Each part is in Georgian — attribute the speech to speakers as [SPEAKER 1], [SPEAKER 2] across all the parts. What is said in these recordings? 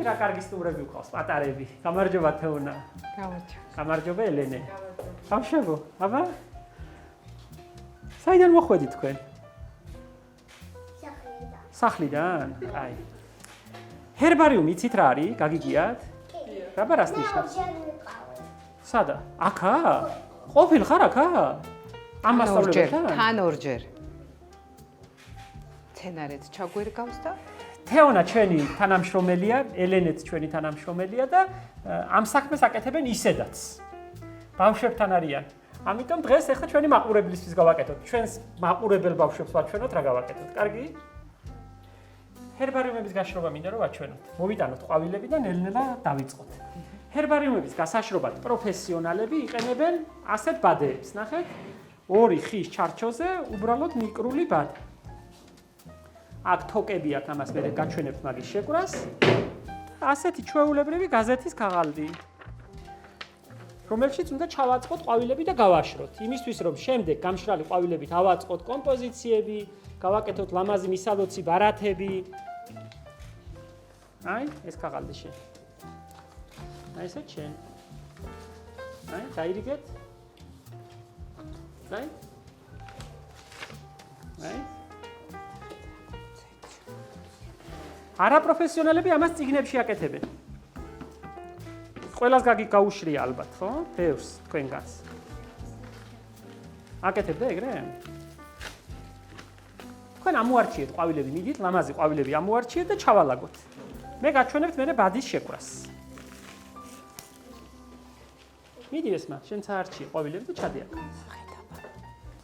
[SPEAKER 1] რა კარგი სტუმრები ვყავს, პატარები. გამარჯობა თეონა. გამარჯობა ელენე. ბავშვებო, აბა? საიდან მოხვედით თქვენ? სახლიდან. აი. ჰერბარიუმი იცით რა არის? გაგიგიათ? რა ბარას ნიშნავს? სადა? აქა? ყოფილ ხარ აქა? ამ მასწავლებელთან?
[SPEAKER 2] თან ორჯერ. ცენარეთ ჩაგვერგავს და
[SPEAKER 1] თეონა ჩვენი თანამშრომელია, ელენეც ჩვენი თანამშრომელია და ამ საქმეს აკეთებენ ისედაც. ბავშვებთან არიან. ამიტომ დღეს ახლა ჩვენი მაყურებლისთვის გავაკეთოთ. ჩვენს მაყურებელ ბავშვებს ვაჩვენოთ რა გავაკეთოთ. კარგი? ჰერბარიუმების გაშრობა მინდა რომ ვაჩვენოთ. მოვიტანოთ ყვავილები და ნელ-ნელა დავიწყოთ. ჰერბარიუმების გასაშრობად პროფესიონალები იყენებენ ასეთ ბადეებს, ნახეთ? ორი ხის ჩარჩოზე უბრალოდ მიკრული ბადე. აქ თოკები აქვს, ამას მე გაჩვენებთ მაგის შეკვრას. ასეთი ჩვეულებრივი გაზეთის ქაღალდი. რომელშიც უნდა ჩავაწყოთ ყვავილები და გავაშროთ. იმისთვის რომ შემდეგ გამშრალი ყვავილებით ავაწყოთ კომპოზიციები, გავაკეთოთ ლამაზი მისალოცი ბარათები. აი, ეს ქაღალდი შენ. აი ესე შენ. აი, დაირიგეთ. აი. აი. არაპროფესიონალები ამას წიგნებში აკეთებენ. ყველას გაუშრია ალბათ, ხო? ბევრს თქვენგანს. აკეთებდა ეგრე? თქვენ ამოარჩიეთ ყვავილები, მიდით, ლამაზი ყვავილები ამოარჩიეთ და ჩავალაგოთ. მე გაჩვენებთ მერე ბადის შეკვრას. მიდი ესმა, შენ წაარჩიე ყვავილები და ჩადე აქ.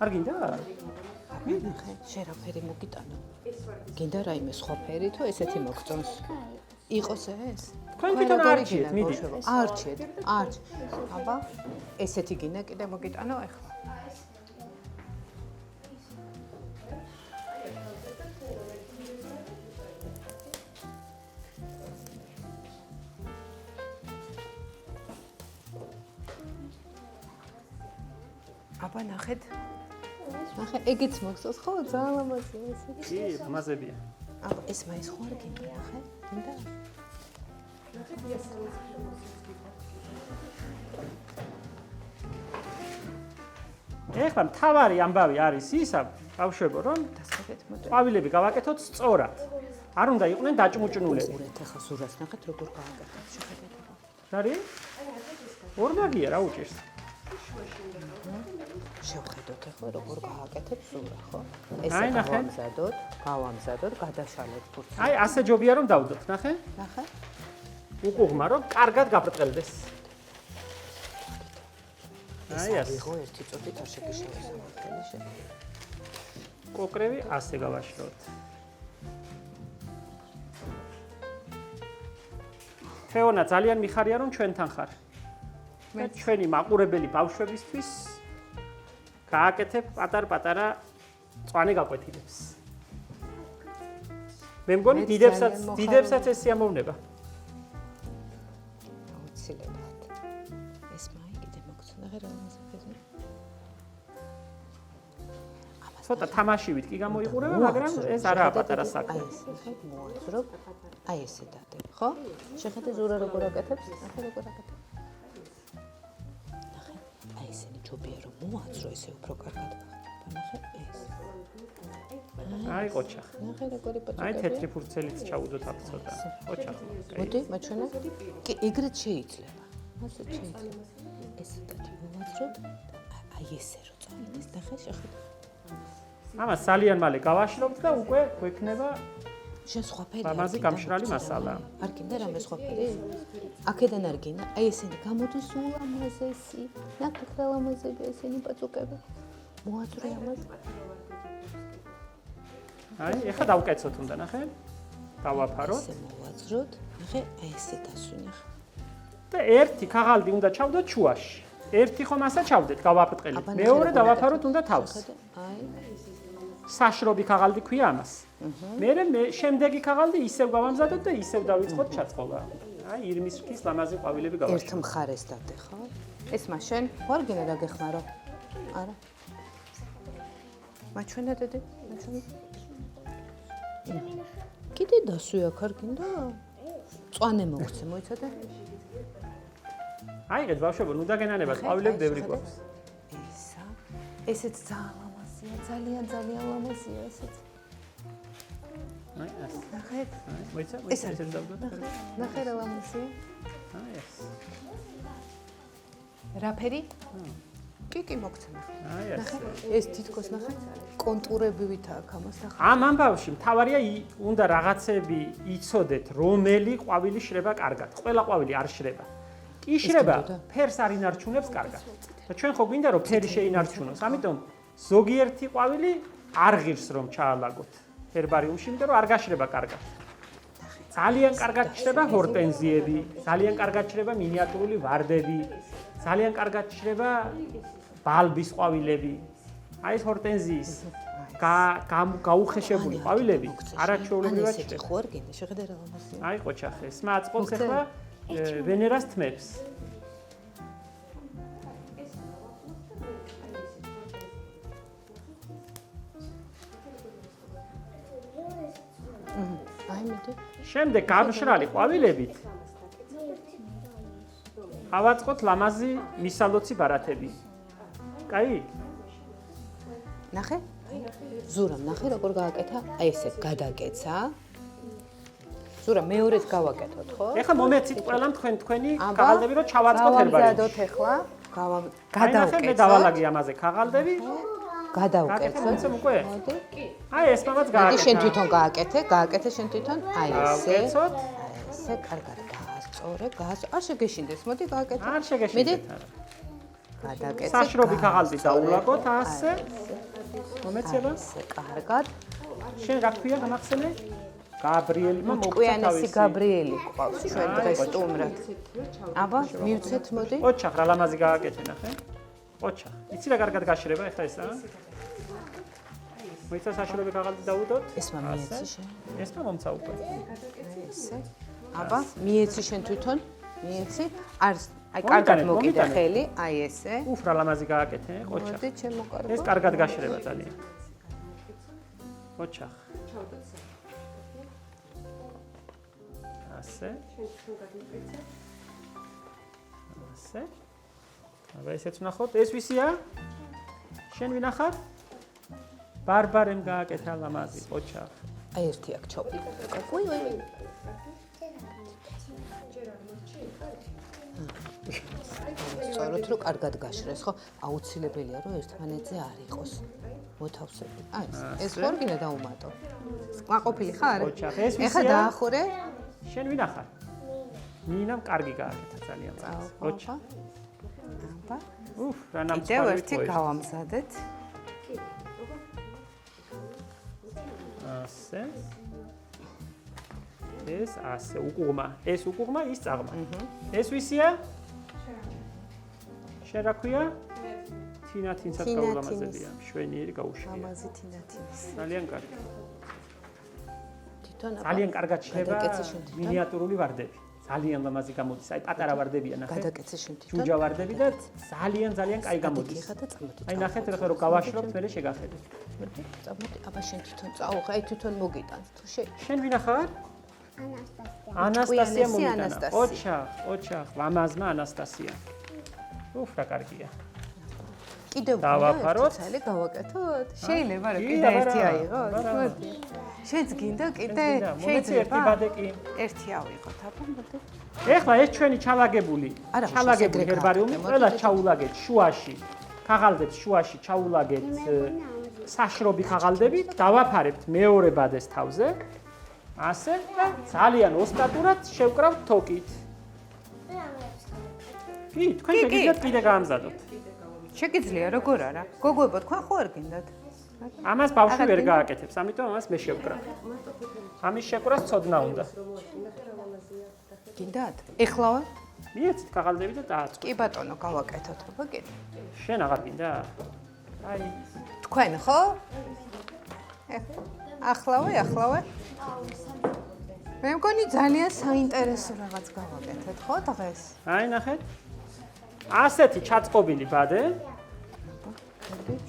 [SPEAKER 1] არ გინდა?
[SPEAKER 2] ნახე, შენ რა ფერი მოგიტანო? გინდა რაიმე სხვა ფერი თუ ესეთი მოგწონს? იყოს ეს?
[SPEAKER 1] თქვენ თვითონ არჩიეთ, მიდი.
[SPEAKER 2] არჩიეთ. აბა, ესეთი გინდა კიდე მოგიტანო ახლა. აბა ნახეთ. ნახე, ეგეც მოგწონს ხო? ძალიან ლამაზია ეს.
[SPEAKER 1] კი, ლამაზებია.
[SPEAKER 2] აბა, ეს მაინც ხო არ გინდა, ნახე? გინდა?
[SPEAKER 1] ეხლა მთავარი ამბავი არის ისა, ბავშვებო, რომ ყვავილები გავაკეთოთ სწორად. არ უნდა იყვნენ დაჭმუჭნულები.
[SPEAKER 2] ყურეთ ახლა სურას ნახეთ როგორ გავაკეთოთ. შეხედეთ.
[SPEAKER 1] რა არის? ორმაგია რა უჭირს.
[SPEAKER 2] შევხედოთ ახლა როგორ გავაკეთებ სურა, ხო? ესე გავამზადოთ, გადაშალეთ ფურცლს.
[SPEAKER 1] აი, ასე ჯობია რომ დავდოთ, ნახე?
[SPEAKER 2] ნახე?
[SPEAKER 1] უყუღმა რომ კარგად გაბრტყელდეს. აი, ასე.
[SPEAKER 2] ხო, ერთი წუთით არ შეგიშევასამართელი შე.
[SPEAKER 1] კოკრევი ასე გავაშროთ. თეონა, ძალიან მიხარია რომ ჩვენთან ხარ. მე ჩვენი მაყურებელი ბავშვებისთვის გააკეთებ პატარ-პატარა წვანე გაკვეთილებს. მე მგონი დიდებსაც ეს სიამოვნება.
[SPEAKER 2] აუცილებლად. ეს მაი კიდე მოგწონა რა მასაფეზე.
[SPEAKER 1] ცოტა თამაშივით კი გამოიყურება, მაგრამ ეს არაა პატარა საქმე.
[SPEAKER 2] აი ესე მოაძრობ. აი ესე დადებ, ხო? შეხედე ზურა როგორ აკეთებს? ნახე როგორ აკეთებს. ნახე, აი ესენი ჯობია რომ მოაძრო ესე უფრო კარგად გახდება. ნახე ეს.
[SPEAKER 1] აი ყოჩა.
[SPEAKER 2] ნახე როგორი პატარა.
[SPEAKER 1] აი თეთრი ფურცელიც ჩაუდოთ აქ ცოტა. ყოჩა.
[SPEAKER 2] მოდი, მაჩვენე. კი, ეგრეთ შეიძლება. ასეთ შეიძლება. ესეთად მოაძროთ. აი ესე რო წავიდეს, ნახე შეხედე.
[SPEAKER 1] ამას ძალიან მალე გავაშრობთ და უკვე გვექნება
[SPEAKER 2] შენ სხვა ფერი.
[SPEAKER 1] ლამაზი გამშრალი მასალა.
[SPEAKER 2] არ გინდა რამე სხვა ფერი? აქედან არ გინდა. აი ესენი გამოდის ულამაზესი. ნახე რა ლამაზებია ესენი პაწუკები. მოაძრე ამას.
[SPEAKER 1] აი, ეხლა დავკეცოთ უნდა, ნახე? დავაფაროთ.
[SPEAKER 2] ესე მოვაძროთ. ნახე, აი ესე დასვინახ.
[SPEAKER 1] და ერთი ქაღალდი უნდა ჩავდოთ შუაში. ერთი ხომ ასე ჩავდეთ, გავაბრტყელით. მეორე დავაფაროთ უნდა თავს.
[SPEAKER 2] აი
[SPEAKER 1] საშრობი ქაღალდი ქვია ამას. მე შემდეგი ქაღალდი ისევ გავამზადოთ და ისევ დავიწყოთ ჩაწყობა. აი, ირმის რქის ლამაზი ყვავილები გავაშროთ.
[SPEAKER 2] ერთ მხარეს დადე, ხო? ეს მაშენ ვარ გინდა რა გეხმარო? არა. მაჩვენე დედი, მაჩვენე. კიდე დასვი აქ არ გინდა? მწვანე მოგცე, მოიცადე?
[SPEAKER 1] აიღეთ ბავშვებო, ნუ დაგენანებათ, ყვავილები ბევრი გვაქვს.
[SPEAKER 2] ისა. ესეც ძალიან ლამაზია, ძალიან ლამაზია ესეც.
[SPEAKER 1] აი, ეს.
[SPEAKER 2] ნახეთ.
[SPEAKER 1] მოიცა,
[SPEAKER 2] ეს არის
[SPEAKER 1] დავდოთ.
[SPEAKER 2] ნახე რა ლამაზია.
[SPEAKER 1] აი, ეს.
[SPEAKER 2] რა ფერი? კი მოგცე ნახე.
[SPEAKER 1] აი, ეს.
[SPEAKER 2] ეს თითქოს ნახე კონტურებივით აქვს ამას ნახე.
[SPEAKER 1] ამ ამბავში მთავარია უნდა რაღაცები იცოდეთ, რომელი ყვავილი შრება კარგად. ყველა ყვავილი არ შრება. კი შრება, ფერს არ ინარჩუნებს კარგად. და ჩვენ ხო გვინდა რომ ფერი შეინარჩუნოს. ამიტომ ზოგიერთი ყვავილი არ ღირს რომ ჩაალაგოთ ჰერბარიუმში, იმიტომ რომ არ გაშრება კარგად. ძალიან კარგად შრება ჰორტენზიები, ძალიან კარგად შრება მინიატურული ვარდები, ძალიან კარგად შრება ბალბის ყვავილები. აი ეს ჰორტენზიის გაუხეშებული ყვავილები არაჩვეულებრივად
[SPEAKER 2] შრება. ხო არ გინდა, შეხედე რა ლამაზია.
[SPEAKER 1] აი ყოჩახე, ეს მაწყობს ახლა ვენერას თმებს.
[SPEAKER 2] აი მეტი.
[SPEAKER 1] შემდეგ გამშრალი ყვავილებით ავაწყოთ ლამაზი მისალოცი ბარათები. კაი?
[SPEAKER 2] ნახე? ზურამ ნახე როგორ გააკეთა? აი ესე გადაკეცა. ზურამ მეორეც გავაკეთოთ, ხო?
[SPEAKER 1] ეხლა მომეცით ყველამ თქვენი ქაღალდები რომ ჩავაწყოთ ჰერბარიუმში.
[SPEAKER 2] გავამზადოთ ეხლა.
[SPEAKER 1] გადავკეთოთ. მე დავალაგე ამაზე ქაღალდები.
[SPEAKER 2] გადავკეთოთ.
[SPEAKER 1] უკვე? აი ეს მამაც
[SPEAKER 2] მოდი
[SPEAKER 1] გააკეთა.
[SPEAKER 2] შენ თვითონ გააკეთე შენ თვითონ. აი ესე.
[SPEAKER 1] გავკეთოთ.
[SPEAKER 2] ესე კარგად გაასწორე, არ შეგეშინდეს. მოდი გააკეთე.
[SPEAKER 1] არ შეგეშინდეთ.
[SPEAKER 2] გადაკეთე.
[SPEAKER 1] საშრობი ქაღალდი დაულაგოთ ასე. მომეცება?
[SPEAKER 2] ესე კარგად.
[SPEAKER 1] შენ რა ქვია გამახსენე? გაბრიელმა მოგცა
[SPEAKER 2] კვიანესი გაბრიელი ყავს ჩვენ დღეს სტუმრად. აბა, მივცეთ მოდი.
[SPEAKER 1] ოჩახ რა ლამაზი გააკეთე ნახე. ოჩახ. იცი რა კარგად გაშრება ეხლა ესა? მოიცა საშრობი ქაღალდი დაუდოთ?
[SPEAKER 2] ესმა მიეცი შენ.
[SPEAKER 1] ესმა მომცა უკვე.
[SPEAKER 2] ესე. აბა, მიეცი შენ თვითონ? მიეცი? აი კარგად მოკიდე ხელი, აი ესე.
[SPEAKER 1] უფ რა ლამაზი გააკეთე, ოჩახ.
[SPEAKER 2] მოდი ჩემო კარგო.
[SPEAKER 1] ეს კარგად გაშრება ძალიან. ოჩახ. ასე. ასე. აბა ესეც ვნახოთ. ეს ვისია? შენ ვინახარ? ბარბარემ გააკეთა ლამაზი, ოჩახ.
[SPEAKER 2] აი ერთი აქ ჩოპი. უი. სწორად რომ კარგად გაშრეს, ხო? აუცილებელია რომ ერთმანეთზე არ იყოს მოთავსები. აი ეს ხო არ გინდა დაუმატო. მაყოფილი ხარ?
[SPEAKER 1] ოჩახ, ეს ვისია?
[SPEAKER 2] ეხა დაახურე.
[SPEAKER 1] შენ ვინახარ? ნინამ კარგი გააკეთა ძალიან ლამაზი. ოჩახ.
[SPEAKER 2] აბა.
[SPEAKER 1] უფ, რა ნამცხვარი.
[SPEAKER 2] კიდევ ერთი გავამზადეთ.
[SPEAKER 1] ასე. ეს ასე უკუღმა. ეს უკუღმა, ის წაღმა. ეს ვისია? შენ რა ქვია? თინათინსაც გაულამაზებია. შვენიერი გაუშვია.
[SPEAKER 2] ლამაზი თინათინის.
[SPEAKER 1] ძალიან კარგი.
[SPEAKER 2] თვითონ
[SPEAKER 1] ძალიან კარგად შრება
[SPEAKER 2] გადაკეცე შენ თვითონ.
[SPEAKER 1] მინიატურული ვარდები. ძალიან ლამაზი გამოდის. აი პატარა ვარდებია ნახე.
[SPEAKER 2] გადაკეცე შენ თვითონ.
[SPEAKER 1] ჯუჯა ვარდები და ძალიან კაი გამოდის.
[SPEAKER 2] ეხა და წამოდი.
[SPEAKER 1] აი ნახეთ ახლა რომ გავაშრობთ, მე შეგახედეთ.
[SPEAKER 2] წამოდი, აბა შენ თვითონ წაუღე, აი თვითონ მოგიტანს თუ
[SPEAKER 1] შენ ვინახარ? ანასტასია მომიტანა. ოჩახ, ლამაზმა ანასტასია. უფ რა კარგია.
[SPEAKER 2] კიდევ
[SPEAKER 1] დავაფაროთ.
[SPEAKER 2] ცალი გავაკეთოთ? შეიძლება რა კიდე ერთი აიღოთ? მოდი. შენც გინდა კიდე?
[SPEAKER 1] შეიძლება ერთი ბადეკი.
[SPEAKER 2] ერთი ავიღოთ, აბა მოდი.
[SPEAKER 1] ეხლა ეს ჩვენი ჩალაგებული ჰერბარიუმი ყველა ჩაულაგეთ შუაში. ქაღალდებს შუაში ჩაულაგეთ საშრობი ქაღალდები, დავაფარებთ მეორე ბადეს თავზე. ასე და ძალიან ოსტატურად შევკრავთ თოკით. კი, თქვენ შეგიძლიათ კიდე გაამზადოთ.
[SPEAKER 2] შეგიძლია როგორ არა? გოგოებო, თქვენ ხო არ გინდათ?
[SPEAKER 1] ამას ბავშვი ვერ გააკეთებს, ამიტომ ამას მე შევკრავ. ამის შეკვრას ცოდნა უნდა.
[SPEAKER 2] გინდათ? ეხლავე?
[SPEAKER 1] მიეცით ქაღალდები და დააწყოთ.
[SPEAKER 2] კი ბატონო, გავაკეთოთ, აბა კიდე.
[SPEAKER 1] შენ აღარ გინდა? აი,
[SPEAKER 2] თქვენ ხო? ახლავე. მე მგონი ძალიან საინტერესო რაღაც გავაკეთეთ, ხო დღეს?
[SPEAKER 1] აი ნახეთ. ასეთი ჩაწყობილი ბადე.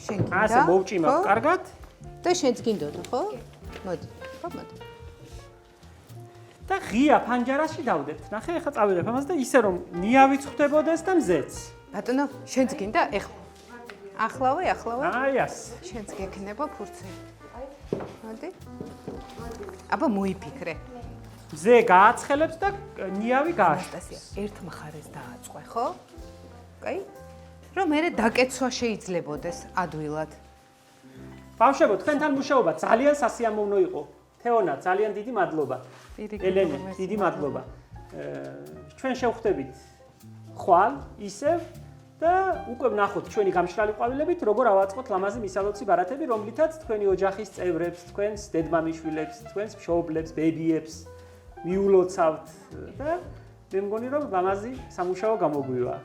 [SPEAKER 2] შენ გინდა?
[SPEAKER 1] ასე მოვჭიმავ კარგად
[SPEAKER 2] და შენც გინდოდა, ხო? მოდი.
[SPEAKER 1] და და ღია ფანჯარაში დავდებთ. ნახე, ეხლა წავიღებ ამას და ისე რომ ნიავიც ხვდებოდეს და მზეც.
[SPEAKER 2] ბატონო, შენც გინდა ეხლა. ახლავე.
[SPEAKER 1] აი ას.
[SPEAKER 2] შენც გექნება ფურცელი. მოდი. აბა მოიფიქრე.
[SPEAKER 1] მზე გააცხელებს და ნიავი გააშ.
[SPEAKER 2] ანასტასია, ერთ მხარეს დააწყვე, ხო? კაი? რომ მე დაკეცვა შეიძლებოდეს ადვილად.
[SPEAKER 1] ბავშვებო, თქვენთან მუშაობა ძალიან სასიამოვნო იყო. თეონა, ძალიან დიდი მადლობა. ელენე, დიდი მადლობა. ჩვენ შევხვდებით ხვალ ისევ და უკვე ვნახოთ ჩვენი გამშრალი ყვავილებით, როგორ ავაწყოთ ლამაზი მისალოცი ბარათები, რომლითაც თქვენი ოჯახის წევრებს, თქვენს დედმამიშვილებს, თქვენს მშობლებს, ბებიებს მიულოცავთ და მე მგონი რომ ლამაზი სამუშაო გამოგვივა.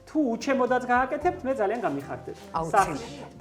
[SPEAKER 1] თუ უჩემოდაც გააკეთებთ, მე ძალიან გამიხარდებ.
[SPEAKER 2] აუცილებლად.